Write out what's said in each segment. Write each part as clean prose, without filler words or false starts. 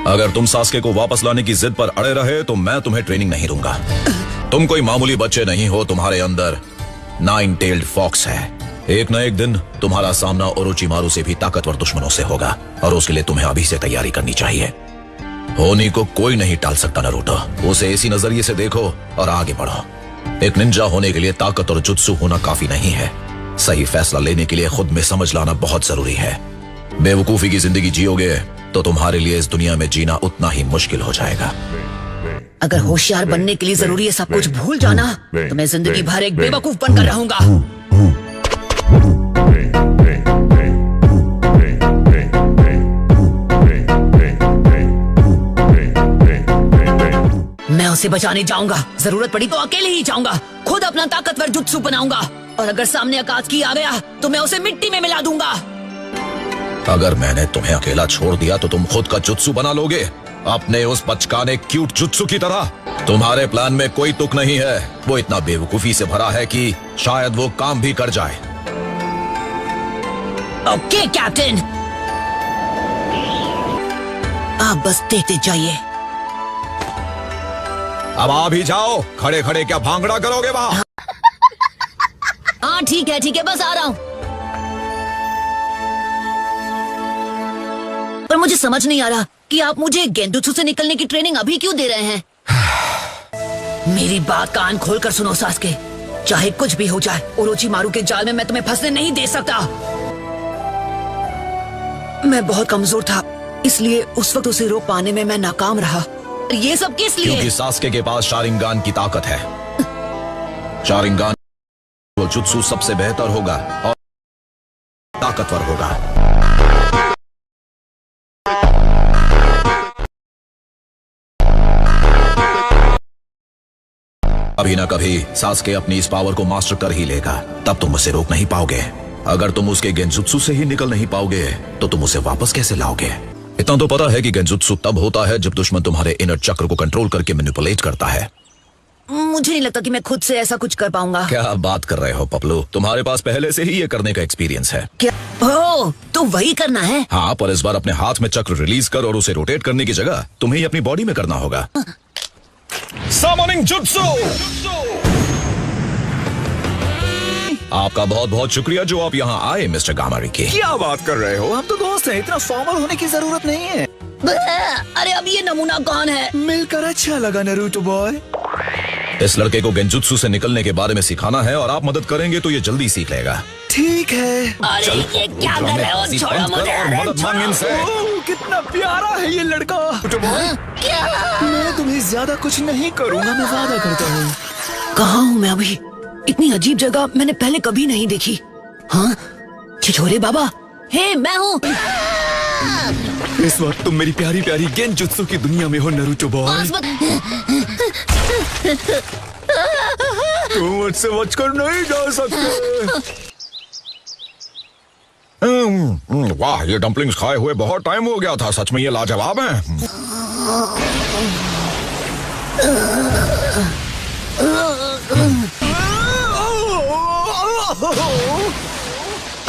अगर तुम सास्के को वापस लाने की जिद पर अड़े रहे तो मैं तुम्हें ट्रेनिंग नहीं दूंगा। तुम कोई मामूली बच्चे नहीं हो, तुम्हारे अंदर 9 टेल्ड फॉक्स है। एक न एक दिन तुम्हारा सामना ओरोचिमारू से भी ताकतवर दुश्मनों से होगा और उसके लिए तुम्हें अभी से तैयारी करनी चाहिए। होनी को कोई नहीं टाल सकता नारुतो। उसे इसी नजरिए से देखो और आगे बढ़ो। एक निंजा होने के लिए ताकत और जुत्सु होना काफी नहीं है। सही फैसला लेने के लिए खुद में समझ लाना बहुत जरूरी है। बेवकूफी की जिंदगी जियोगे तो तुम्हारे लिए इस दुनिया में जीना उतना ही मुश्किल हो जाएगा। अगर होशियार बनने के लिए जरूरी है सब कुछ भूल जाना तो मैं जिंदगी भर एक बेवकूफ बनकर रहूंगा। मैं उसे बचाने जाऊंगा, जरूरत पड़ी तो अकेले ही जाऊंगा। खुद अपना ताकतवर जुत्सु बनाऊंगा और अगर सामने अकात्सुकी आ गया तो मैं उसे मिट्टी में मिला दूंगा। अगर मैंने तुम्हें अकेला छोड़ दिया तो तुम खुद का जुत्सु बना लोगे, अपने उस बचकाने क्यूट जुत्सु की तरह। तुम्हारे प्लान में कोई तुक नहीं है। वो इतना बेवकूफी से भरा है कि शायद वो काम भी कर जाए। ओके कैप्टन, आप बस देखते जाइए। अब आ भी जाओ, खड़े खड़े क्या भांगड़ा करोगे वहाँ? हाँ ठीक है बस आ रहा हूँ। पर मुझे समझ नहीं आ रहा कि आप मुझे गेंजुत्सु से निकलने की ट्रेनिंग अभी क्यों दे रहे हैं। मेरी बात कान खोलकर सुनो सास्के, चाहे कुछ भी हो जाए ओरोचिमारू के जाल में मैं तुम्हें फंसने नहीं दे सकता। मैं बहुत कमजोर था, इसलिए उस वक्त उसे रोक पाने में मैं नाकाम रहा। ये सब किस लिए? क्योंकि सास्के के पास शारिंगान की ताकत है। शारिंगान वो जुत्सु सबसे बेहतर होगा और ताकतवर होगा। कभी ना कभी सास्के अपनी इस पावर को मास्टर कर ही लेगा, तब तुम उसे रोक नहीं पाओगे। अगर तुम उसके गेंजुत्सु से ही निकल नहीं पाओगे तो तुम उसे वापस कैसे लाओगे? इतना तो पता है कि गेंजुत्सु तब होता है जब दुश्मन तुम्हारे इनर चक्र को कंट्रोल करके मैनिपुलेट करता है। मुझे नहीं लगता कि मैं खुद से ऐसा कुछ कर पाऊंगा। क्या बात कर रहे हो पपलू, तुम्हारे पास पहले से ही ये करने का एक्सपीरियंस है। क्या? ओ, तो वही करना है? हाँ, पर इस बार अपने हाथ में चक्र रिलीज कर और उसे रोटेट करने की जगह तुम्हें ही अपनी बॉडी में करना होगा। Summoning jutsu. आपका बहुत बहुत शुक्रिया जो आप यहाँ आए मिस्टर गामारिकी। क्या बात कर रहे हो, हम तो दोस्त हैं, इतना फॉर्मल होने की जरूरत नहीं है। अरे अब ये नमूना कौन है? मिलकर अच्छा लगा नारुतो बॉय। इस लड़के को गेंजुत्सु से निकलने के बारे में सिखाना है और आप मदद करेंगे तो ये जल्दी सीख लेगा। ठीक है। अरे ये क्या कर रहे हो? छोड़ो मुझे। और मदद मांग इनसे। ओह, कितना प्यारा है ये लड़का। क्या? मैं तुम्हें ज्यादा कुछ नहीं करूँगा, मैं वादा करता हूँ। कहाँ हूँ मैं अभी? इतनी अजीब जगह मैंने पहले कभी नहीं देखी। हाँ, छिछोरे बाबा। हे, मैं हूँ। इस वक्त तुम मेरी प्यारी प्यारी गेंजुत्सु की दुनिया में हो नारुतो बॉय। तुम मुझसे बचकर नहीं जा सकते। वाह, ये डम्पलिंग्स खाए हुए बहुत टाइम हो गया था। सच में ये लाजवाब हैं।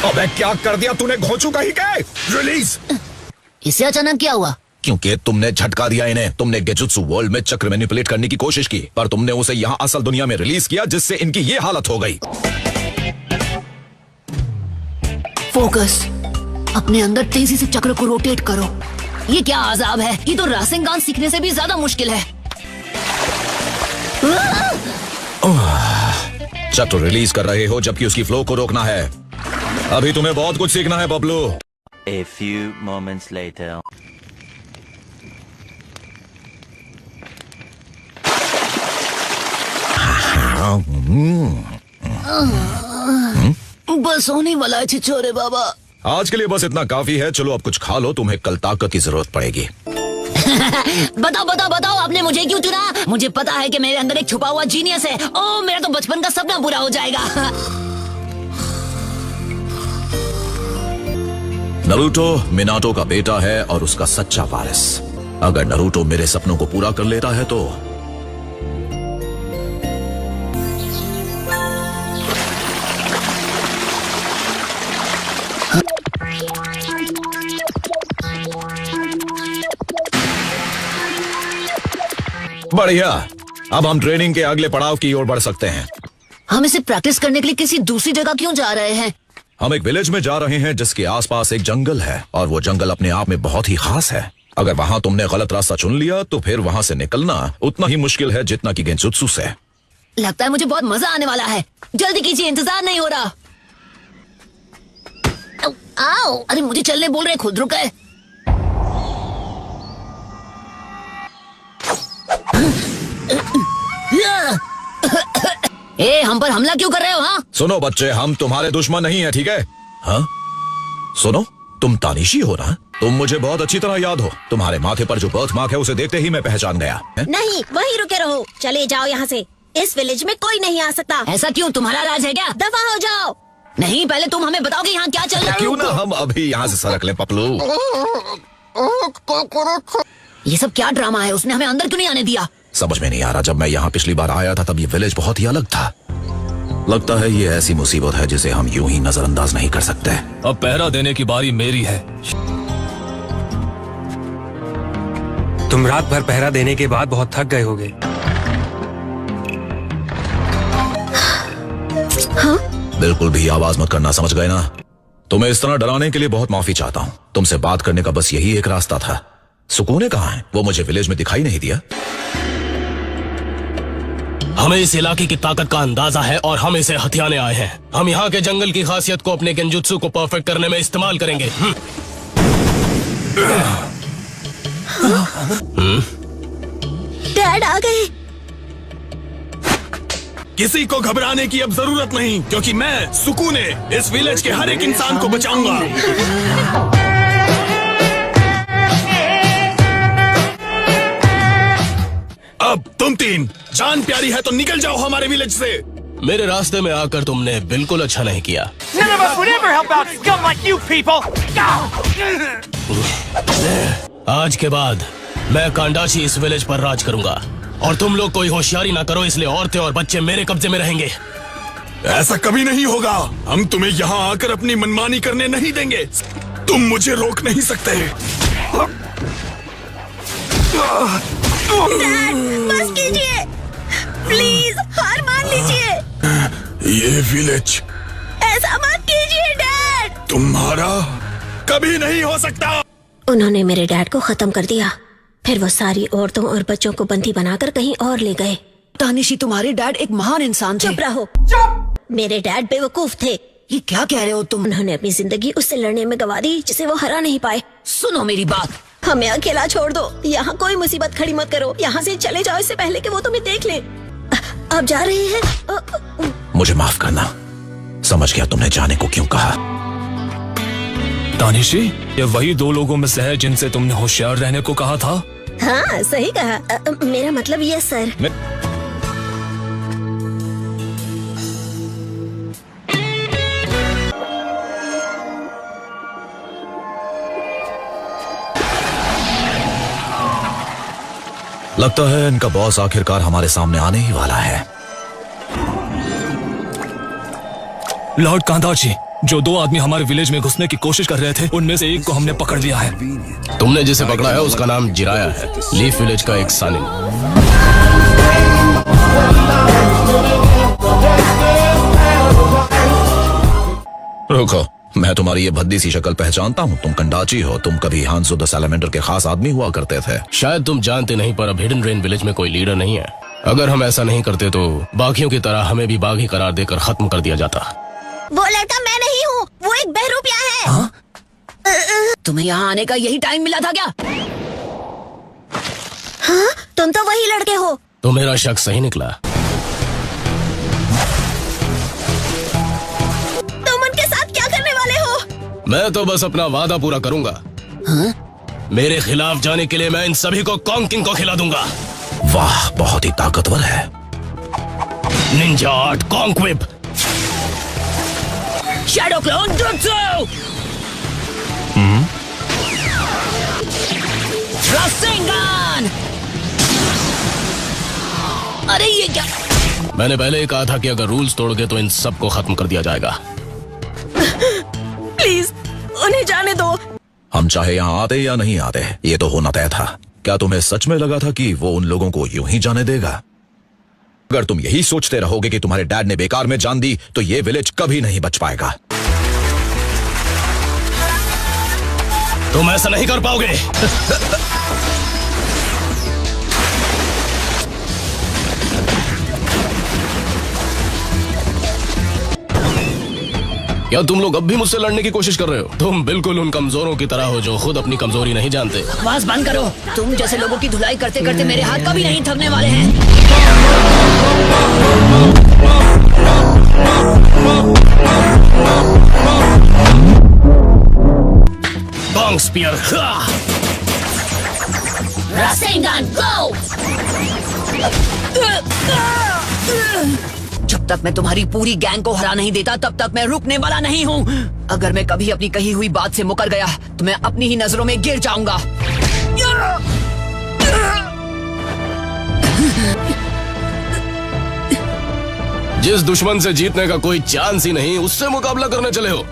अबे क्या कर दिया तूने, घोंचू कहीं के? रिलीज। इसे अचानक क्या हुआ? क्योंकि तुमने झटका दिया इन्हें। तुमने गेजुत्सु वर्ल्ड में चक्र मैनिपुलेट करने की कोशिश की, पर तुमने उसे यहाँ असल दुनिया में रिलीज किया, जिससे इनकी ये हालत हो गई। फोकस, अपने अंदर तेजी से चक्र को रोटेट करो। ये क्या अजाब है? ये तो रासेंगान सीखने से भी ज्यादा मुश्किल है। चक्र रिलीज कर रहे हो जबकि उसकी फ्लो को रोकना है। अभी तुम्हें बहुत कुछ सीखना है Bablu. A few moments later. बस होने वाला है छिछोरे बाबा। आज के लिए बस इतना काफी है। चलो अब कुछ खा लो, तुम्हें कल ताकत की जरूरत पड़ेगी। बताओ आपने मुझे क्यों चुना? मुझे पता है कि मेरे अंदर एक छुपा हुआ जीनियस है। ओह, मेरा तो बचपन का सपना पूरा हो जाएगा। नारुतो मिनाटो का बेटा है और उसका सच्चा वारिस। अगर नारुतो मेरे सपनों को पूरा कर लेता है तो बढ़िया, अब हम ट्रेनिंग के अगले पड़ाव की ओर बढ़ सकते हैं। हम इसे प्रैक्टिस करने के लिए किसी दूसरी जगह क्यों जा रहे हैं? हम एक विलेज में जा रहे हैं जिसके आसपास एक जंगल है और वो जंगल अपने आप में बहुत ही खास है। अगर वहाँ तुमने गलत रास्ता चुन लिया तो फिर वहाँ से निकलना उतना ही मुश्किल है जितना कि गेंजुत्सु से। लगता है मुझे बहुत मजा आने वाला है। जल्दी कीजिए, इंतजार नहीं हो रहा। आओ, अरे मुझे चलने बोल रहे, खुद रुक गए। ए, हम पर हमला क्यों कर रहे हो? हाँ, सुनो बच्चे, हम तुम्हारे दुश्मन नहीं है, ठीक है? हाँ, सुनो, तुम तानिशी हो ना? तुम मुझे बहुत अच्छी तरह याद हो। तुम्हारे माथे पर जो बर्थ मार्क है उसे देखते ही मैं पहचान गया है? नहीं, वहीं रुके रहो। चले जाओ यहाँ से। इस विलेज में कोई नहीं आ सकता। ऐसा क्यों? तुम्हारा राज है क्या? दफा हो जाओ। नहीं, पहले तुम हमें बताओ कि यहाँ क्या चल रहा है। क्यों ना हम अभी यहाँ से सरक लें पपलू। ये सब क्या ड्रामा है? उसने हमें अंदर क्यों नहीं आने दिया? समझ में नहीं आ रहा। जब मैं यहाँ पिछली बार आया था तब ये विलेज बहुत ही अलग था। लगता है ये ऐसी मुसीबत है जिसे हम यूं ही नजरअंदाज नहीं कर सकते। अब पहरा देने की बारी मेरी है। तुम रात भर पहरा देने के बाद बहुत थक गए होगे। बिल्कुल भी आवाज मत करना, समझ गए ना? तुम्हें इस तरह डराने के लिए बहुत माफी चाहता हूँ। तुमसे बात करने का बस यही एक रास्ता था। सुकूने कहाँ है? वो मुझे विलेज में दिखाई नहीं दिया। हमें इस इलाके की ताकत का अंदाजा है और हम इसे हथियाने आए हैं। हम यहाँ के जंगल की खासियत को अपने गेंजुत्सु को परफेक्ट करने में इस्तेमाल करेंगे। डैड आ गए। किसी को घबराने की अब जरूरत नहीं, क्योंकि मैं सुकूने इस विलेज के हर एक इंसान को बचाऊंगा। अब तुम तीन, जान प्यारी है तो निकल जाओ हमारे विलेज से। मेरे रास्ते में आकर तुमने बिल्कुल अच्छा नहीं किया। None of us would ever help out scum like you people! आज के बाद मैं कांडाची इस विलेज पर राज करूंगा और तुम लोग कोई होशियारी ना करो, इसलिए औरतें और बच्चे मेरे कब्जे में रहेंगे। ऐसा कभी नहीं होगा। हम तुम्हें यहाँ आकर अपनी मनमानी करने नहीं देंगे। तुम मुझे रोक नहीं सकते। डैड, बस कीजिए, प्लीज, हार मान लीजिए। ये विलेज ऐसा मत कीजिए डैड। तुम्हारा कभी नहीं हो सकता। उन्होंने मेरे डैड को खत्म कर दिया। फिर वो सारी औरतों और बच्चों को बंदी बनाकर कहीं और ले गए। तानिशी, तुम्हारे डैड एक महान इंसान थे। चुप रहो। मेरे डैड बेवकूफ थे। ये क्या कह रहे हो तुम? उन्होंने अपनी जिंदगी उससे लड़ने में गंवा दी जिसे वो हरा नहीं पाए। सुनो मेरी बात, हमें अकेला छोड़ दो। यहाँ कोई मुसीबत खड़ी मत करो। यहाँ से चले जाओ इससे पहले कि वो तुम्हें देख ले। आप जा रहे हैं? मुझे माफ करना, समझ गया तुमने जाने को क्यों कहा। तानिशी, ये वही दो लोगों में से है जिनसे तुमने होशियार रहने को कहा था? हाँ, सही कहा। मेरा मतलब ये सर। लगता है इनका बॉस आखिरकार हमारे सामने आने ही वाला है। लॉर्ड कांदाची, जो दो आदमी हमारे विलेज में घुसने की कोशिश कर रहे थे, उनमें से एक को हमने पकड़ लिया है। तुमने जिसे पकड़ा है उसका नाम जिराया है, लीफ विलेज का एक सानिन। रुको, मैं तुम्हारी ये भद्दी सी शक्ल पहचानता हूँ। तुम कंडाची हो। तुम कभी हांसो द सैलेमेंडर के खास आदमी हुआ करते थे। शायद तुम जानते नहीं, पर अब हिडन रेन विलेज में कोई लीडर नहीं है। अगर हम ऐसा नहीं करते तो बाकियों की तरह हमें भी बागी करार देकर खत्म कर दिया जाता। वो लड़का मैं नहीं हूँ, वो एक बहरूपिया है। हाँ? तुम्हें यहाँ आने का यही टाइम मिला था क्या? हाँ, तुम तो वही लड़के हो। तो मेरा शक सही निकला। तुम उनके साथ क्या करने वाले हो? मैं तो बस अपना वादा पूरा करूंगा। हाँ? मेरे खिलाफ जाने के लिए मैं इन सभी को कॉन्ग किंग को खिला दूंगा। वाह, बहुत ही ताकतवर है। निंजा आर्ट कॉन्ग व्हिप। Shadow clone jutsu. रासेंगान। अरे ये क्या? मैंने पहले ही कहा था कि अगर रूल्स तोड़ोगे तो इन सबको खत्म कर दिया जाएगा। प्लीज, उन्हें जाने दो। हम चाहे यहाँ आते या नहीं आते, ये तो होना तय था। क्या तुम्हें सच में लगा था कि वो उन लोगों को यूं ही जाने देगा? अगर तुम यही सोचते रहोगे कि तुम्हारे डैड ने बेकार में जान दी तो ये विलेज कभी नहीं बच पाएगा। तुम ऐसा नहीं कर पाओगे। क्या तुम लोग अब भी मुझसे लड़ने की कोशिश कर रहे हो? तुम बिल्कुल उन कमजोरों की तरह हो जो खुद अपनी कमजोरी नहीं जानते। आवाज बंद करो। तुम जैसे लोगों की धुलाई करते करते मेरे हाथ कभी नहीं थकने वाले हैं। बॉन्ग स्पीयर। Rasengan go. जब तक मैं तुम्हारी पूरी गैंग को हरा नहीं देता तब तक मैं रुकने वाला नहीं हूँ। अगर मैं कभी अपनी कही हुई बात से मुकर गया तो मैं अपनी ही नजरों में गिर जाऊंगा। जिस दुश्मन से जीतने का कोई चांस ही नहीं उससे मुकाबला करने चले हो।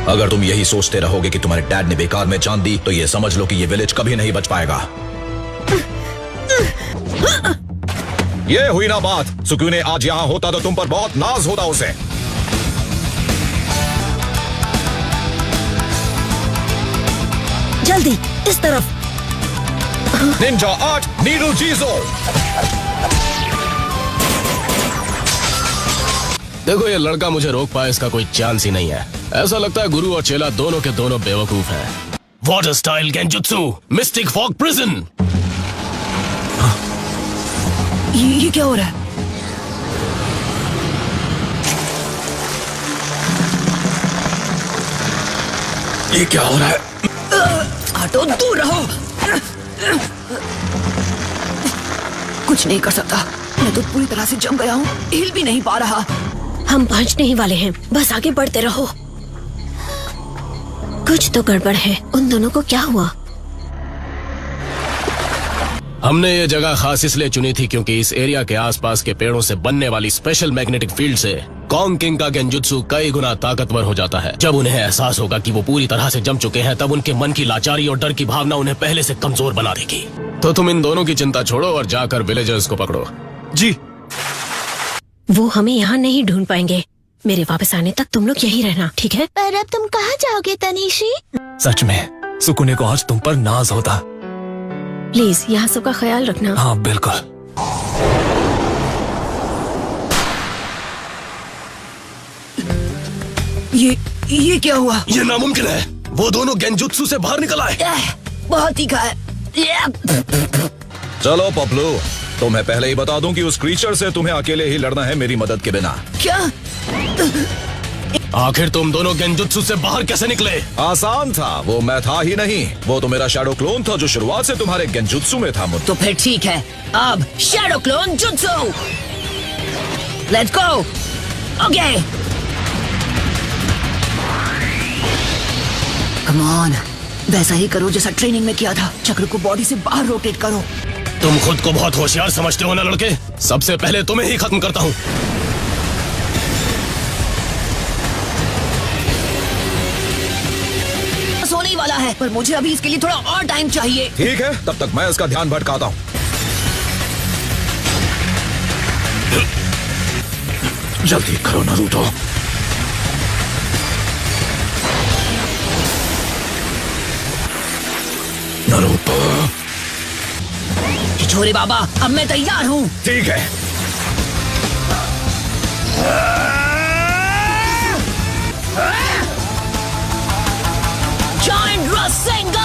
अगर तुम यही सोचते रहोगे कि तुम्हारे डैड ने बेकार में जान दी तो ये समझ लो कि ये विलेज कभी नहीं बच पाएगा। ये हुई ना बात। सुक्यूने आज यहाँ होता तो तुम पर बहुत नाज होता उसे। जल्दी इस तरफ। निंजा आर्ट नीडल जीजो। देखो ये लड़का मुझे रोक पाए इसका कोई चांस ही नहीं है। ऐसा लगता है गुरु और चेला दोनों के दोनों बेवकूफ हैं। Water style genjutsu mistake fog prison. ये क्या हो रहा है? ये क्या हो रहा है? हटो, दूर रहो। कुछ नहीं कर सकता। मैं तो पूरी तरह से जम गया हूँ। हिल भी नहीं पा रहा। हम पहुंचने ही वाले हैं, बस आगे बढ़ते रहो। कुछ तो गड़बड़ है। उन दोनों को क्या हुआ? हमने ये जगह खास इसलिए चुनी थी क्योंकि इस एरिया के आसपास के पेड़ों से बनने वाली स्पेशल मैग्नेटिक फील्ड से कॉन्ग किंग का गेंजुत्सु कई गुना ताकतवर हो जाता है। जब उन्हें एहसास होगा कि वो पूरी तरह से जम चुके हैं तब उनके मन की लाचारी और डर की भावना उन्हें पहले से कमजोर बना देगी। तो तुम इन दोनों की चिंता छोड़ो और जाकर विलेजर्स को पकड़ो। जी। वो हमें यहाँ नहीं ढूंढ पाएंगे। मेरे वापस आने तक तुम लोग यही रहना, ठीक है? पर अब तुम कहाँ जाओगे तनीशी? सच में सुकुने को आज तुम पर नाज होता। प्लीज यहाँ सबका ख्याल रखना। हाँ बिल्कुल। ये क्या हुआ? ये नामुमकिन है। वो दोनों गेंजुत्सु से बाहर निकल आए। बहुत तीखा है। चलो पपलू, तुम्हें पहले ही बता दूं कि उस क्रीचर से तुम्हें अकेले ही लड़ना है मेरी मदद के बिना। क्या? आखिर तुम दोनों गेंजुत्सु से बाहर कैसे निकले? आसान था। वो मैं था ही नहीं। वो तो मेरा शैडो क्लोन था जो शुरुआत से तुम्हारे गेंजुत्सु में था। तो फिर ठीक है। अब shadow clone jutsu. Let's go. Okay. Come on. वैसा ही करो जैसा ट्रेनिंग में किया था। चक्र को बॉडी से बाहर रोटेट करो। तुम खुद को बहुत होशियार समझते हो ना लड़के? सबसे पहले तुम्हें ही खत्म करता हूँ। सोने ही वाला है, पर मुझे अभी इसके लिए थोड़ा और टाइम चाहिए। ठीक है, तब तक मैं इसका ध्यान भटकाता हूँ। जल्दी करो नारुतो। नारुतो। छोरे बाबा, अब मैं तैयार हूँ। ठीक है। Giant Rasengan!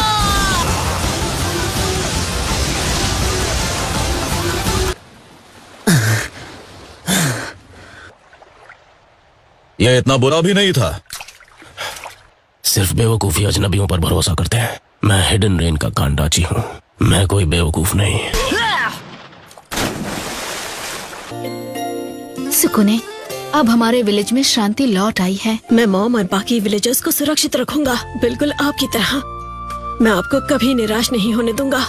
यह इतना बुरा भी नहीं था। सिर्फ बेवकूफी अजनबियों पर भरोसा करते हैं। मैं हिडन रेन का कांडाची हूँ। मैं कोई बेवकूफ नहीं। सुकुने, अब हमारे विलेज में शांति लौट आई है। मैं मॉम और बाकी विलेजर्स को सुरक्षित रखूंगा, बिल्कुल आपकी तरह। मैं आपको कभी निराश नहीं होने दूंगा।